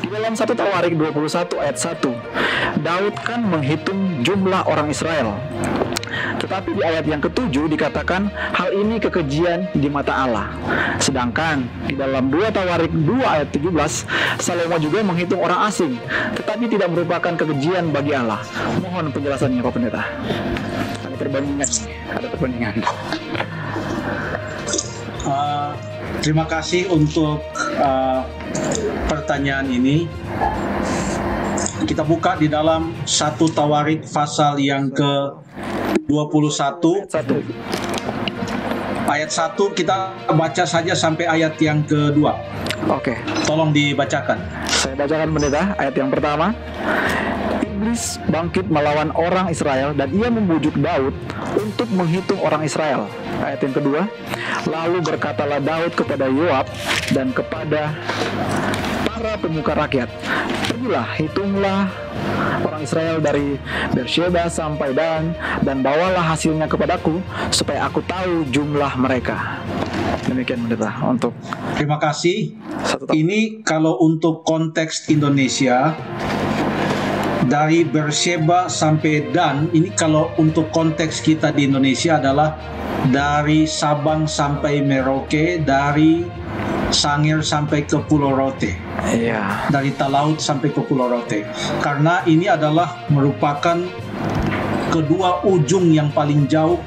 Di dalam 1 Tawarik 21 ayat 1, Daud kan menghitung jumlah orang Israel. Tetapi di ayat yang ke-7 dikatakan hal ini kekejian di mata Allah. Sedangkan di dalam 2 Tawarik 2 ayat 17, Salomo juga menghitung orang asing, tetapi tidak merupakan kekejian bagi Allah. Mohon penjelasannya Pak Pendeta. Ada perbandingan. Terima kasih untuk pertanyaan ini. Kita buka di dalam 1 Tawarik pasal yang ke-21 ayat 1, kita baca saja sampai ayat yang kedua. Oke. Tolong dibacakan. Saya bacakan Pendeta, ayat yang pertama. Iblis bangkit melawan orang Israel dan ia membujuk Daud untuk menghitung orang Israel. Ayat yang kedua. Lalu berkatalah Daud kepada Yoab dan kepada para pemuka rakyat, pergilah, hitunglah orang Israel dari Beersheba sampai Dan, dan bawalah hasilnya kepadaku, supaya aku tahu jumlah mereka. Demikian Pendeta untuk. Terima kasih. Ini kalau untuk konteks Indonesia, dari Beersheba sampai Dan, ini kalau untuk konteks kita di Indonesia adalah dari Sabang sampai Merauke, dari Sangir sampai ke Pulau Rote. Iya. Dari Talaut sampai ke Pulau Rote. Karena ini adalah merupakan kedua ujung yang paling jauh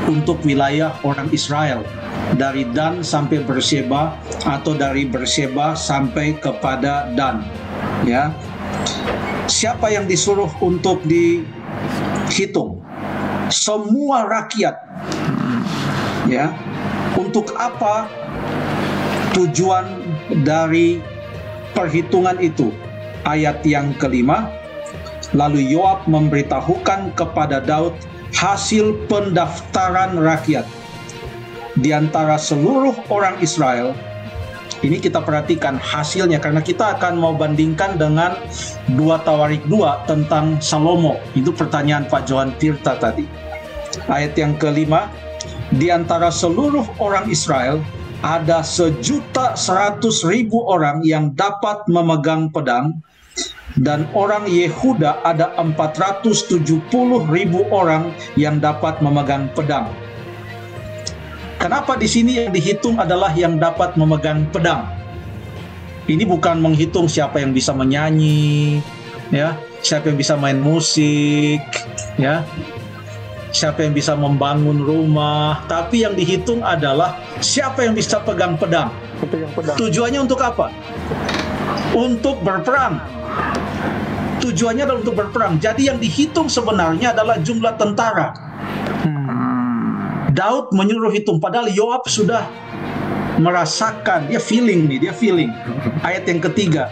untuk wilayah orang Israel. Dari Dan sampai Beersheba atau dari Beersheba sampai kepada Dan. Ya. Siapa yang disuruh untuk dihitung? Semua rakyat. Ya. Untuk apa tujuan dari perhitungan itu? Ayat yang kelima, lalu Yoab memberitahukan kepada Daud hasil pendaftaran rakyat di antara seluruh orang Israel. Ini kita perhatikan hasilnya, karena kita akan mau bandingkan dengan 2 Tawarik 2 tentang Salomo. Itu pertanyaan Pak Johan Tirta tadi. Ayat yang kelima, di antara seluruh orang Israel ada 1.100.000 orang yang dapat memegang pedang, dan orang Yehuda ada 470.000 orang yang dapat memegang pedang. Kenapa di sini yang dihitung adalah yang dapat memegang pedang? Ini bukan menghitung siapa yang bisa menyanyi, ya, siapa yang bisa main musik, ya, siapa yang bisa membangun rumah, tapi yang dihitung adalah siapa yang bisa pegang pedang. Tujuannya untuk apa? Untuk berperang. Tujuannya adalah untuk berperang. Jadi yang dihitung sebenarnya adalah jumlah tentara. Daud menyuruh hitung, padahal Yoab sudah merasakan, dia feeling. Ayat yang ketiga,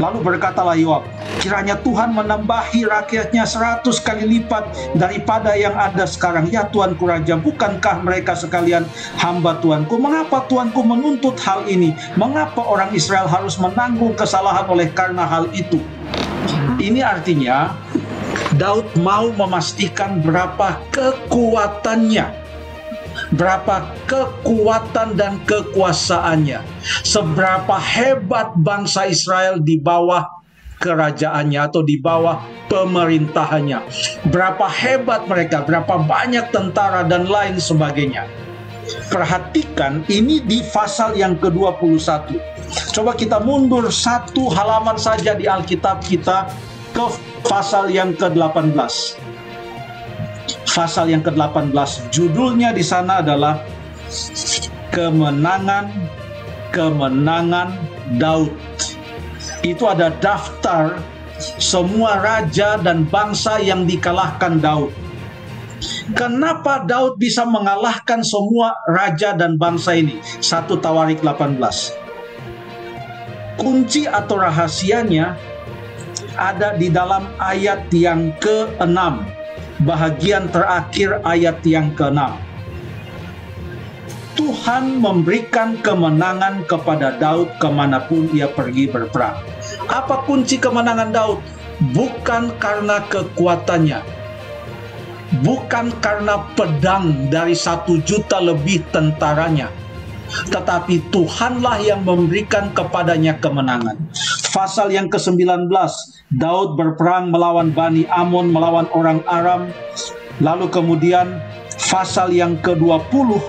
lalu berkatalah Yoab, kiranya Tuhan menambahi rakyatnya 100 kali lipat daripada yang ada sekarang. Ya Tuanku Raja, bukankah mereka sekalian hamba Tuanku? Mengapa Tuanku menuntut hal ini? Mengapa orang Israel harus menanggung kesalahan oleh karena hal itu? Ini artinya Daud mau memastikan berapa kekuatannya, berapa kekuatan dan kekuasaannya, seberapa hebat bangsa Israel di bawah kerajaannya atau di bawah pemerintahannya, berapa hebat mereka, berapa banyak tentara dan lain sebagainya. Perhatikan ini di pasal yang ke-21. Coba kita mundur 1 halaman saja di Alkitab kita ke pasal yang ke-18. Pasal yang ke-18, judulnya di sana adalah Kemenangan Daud. Itu ada daftar semua raja dan bangsa yang dikalahkan Daud. Kenapa Daud bisa mengalahkan semua raja dan bangsa ini? 1 Tawarik 18. Kunci atau rahasianya ada di dalam ayat yang ke-6, bahagian terakhir ayat yang ke-6. Tuhan memberikan kemenangan kepada Daud kemanapun ia pergi berperang. Apa kunci kemenangan Daud? Bukan karena kekuatannya, bukan karena pedang dari 1 juta lebih tentaranya, tetapi Tuhanlah yang memberikan kepadanya kemenangan. pasal yang ke-19, Daud berperang melawan Bani Amon, melawan orang Aram. Lalu kemudian pasal yang ke-20,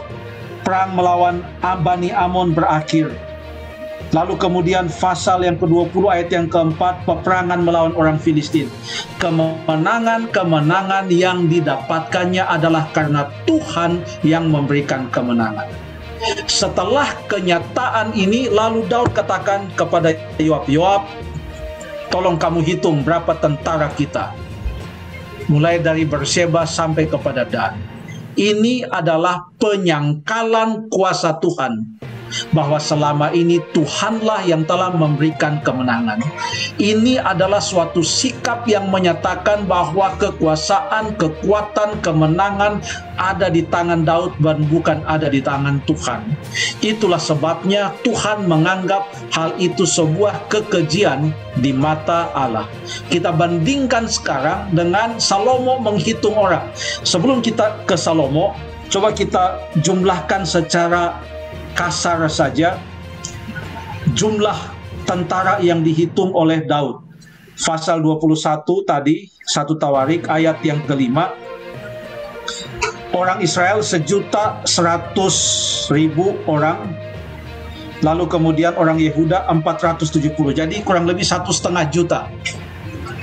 perang melawan Bani Amon berakhir. Lalu kemudian pasal yang ke-20 ayat yang ke-4, peperangan melawan orang Filistin. Kemenangan-kemenangan yang didapatkannya adalah karena Tuhan yang memberikan kemenangan. Setelah kenyataan ini, lalu Daud katakan kepada Yoab, "Yoab, tolong kamu hitung berapa tentara kita, mulai dari Berseba sampai kepada Dan." Ini adalah penyangkalan kuasa Tuhan, bahwa selama ini Tuhanlah yang telah memberikan kemenangan. Ini adalah suatu sikap yang menyatakan bahwa kekuasaan, kekuatan, kemenangan ada di tangan Daud dan bukan ada di tangan Tuhan. Itulah sebabnya Tuhan menganggap hal itu sebuah kekejian di mata Allah. Kita bandingkan sekarang dengan Salomo menghitung orang. Sebelum kita ke Salomo, coba kita jumlahkan secara kasar saja jumlah tentara yang dihitung oleh Daud. Pasal 21 tadi, 1 Tawarik ayat yang ke-5, orang Israel 1.100.000 orang, lalu kemudian orang Yehuda 470, jadi kurang lebih 1,5 juta.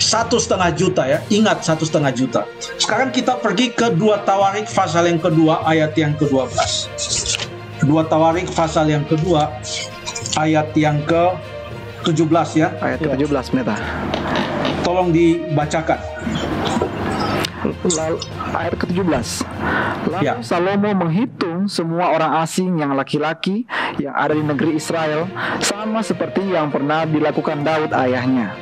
1,5 juta ya, ingat 1,5 juta. Sekarang kita pergi ke 2 Tawarik pasal yang kedua ayat yang ke-12. 2 Tawarik pasal yang kedua ayat yang ke-17 ya. Ayat ke-17 Pendeta. Tolong dibacakan. Ayat ke-17. Lalu Ya. Salomo menghitung semua orang asing yang laki-laki yang ada di negeri Israel, sama seperti yang pernah dilakukan Daud ayahnya.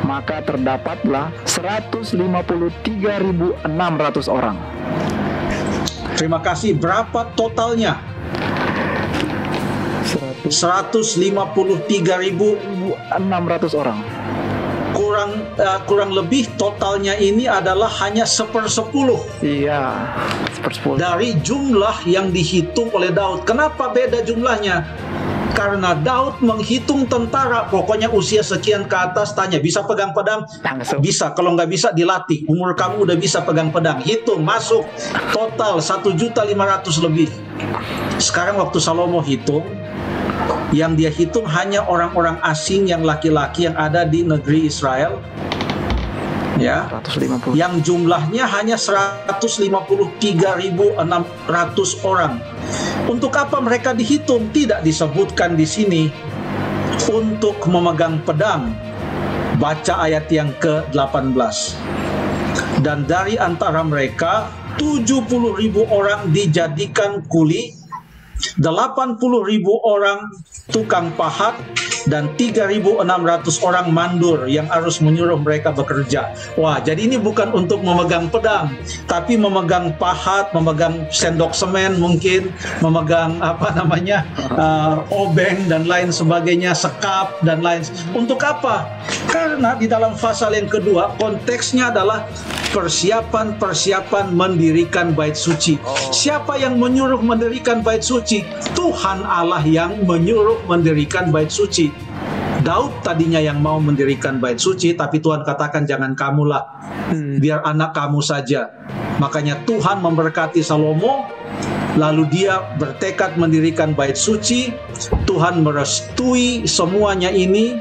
Maka terdapatlah 153.600 orang. Terima kasih. Berapa totalnya? 153.600 orang. Kurang lebih totalnya ini adalah hanya 1/10 Iya, 1/10 dari jumlah yang dihitung oleh Daud. Kenapa beda jumlahnya? Karena Daud menghitung tentara, pokoknya usia sekian ke atas, tanya, bisa pegang pedang? Langsung. Bisa, kalau nggak bisa dilatih. Umur kamu udah bisa pegang pedang, hitung, masuk, total 1.500.000 lebih. Sekarang waktu Salomo hitung, yang dia hitung hanya orang-orang asing yang laki-laki yang ada di negeri Israel, ya, 150. yang jumlahnya hanya 153.600 orang. Untuk apa mereka dihitung? Tidak disebutkan di sini. Untuk memegang pedang. Baca ayat yang ke-18. Dan dari antara mereka 70.000 orang dijadikan kuli, 80.000 orang tukang pahat, dan 3.600 orang mandur yang harus menyuruh mereka bekerja. Wah, jadi ini bukan untuk memegang pedang, tapi memegang pahat, memegang sendok semen mungkin, memegang obeng dan lain sebagainya, sekap dan lain. Untuk apa? Karena di dalam pasal yang kedua konteksnya adalah persiapan mendirikan bait suci. Siapa yang menyuruh mendirikan bait suci? Tuhan Allah yang menyuruh mendirikan bait suci. Daud tadinya yang mau mendirikan bait suci, tapi Tuhan katakan jangan kamulah, biar anak kamu saja. Makanya Tuhan memberkati Salomo, lalu dia bertekad mendirikan bait suci. Tuhan merestui semuanya ini.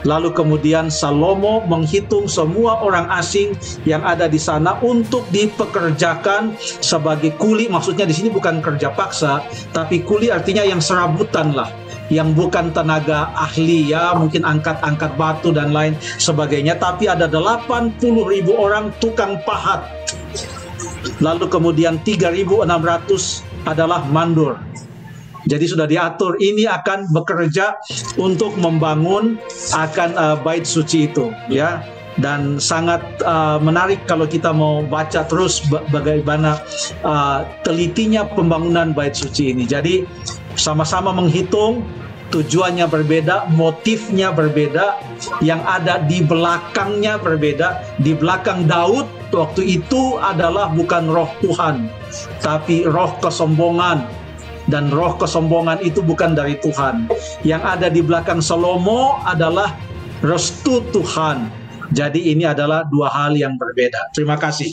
Lalu kemudian Salomo menghitung semua orang asing yang ada di sana untuk dipekerjakan sebagai kuli. Maksudnya di sini bukan kerja paksa, tapi kuli artinya yang serabutan lah, yang bukan tenaga ahli ya, mungkin angkat-angkat batu dan lain sebagainya. Tapi ada 80.000 orang tukang pahat. Lalu kemudian 3.600 adalah mandur. Jadi sudah diatur, ini akan bekerja untuk membangun bait suci itu, ya. Dan sangat menarik kalau kita mau baca terus bagaimana telitinya pembangunan bait suci ini. Jadi sama-sama menghitung, tujuannya berbeda, motifnya berbeda, yang ada di belakangnya berbeda. Di belakang Daud waktu itu adalah bukan roh Tuhan, tapi roh kesombongan. Dan roh kesombongan itu bukan dari Tuhan. Yang ada di belakang Salomo adalah restu Tuhan. Jadi ini adalah dua hal yang berbeda. Terima kasih.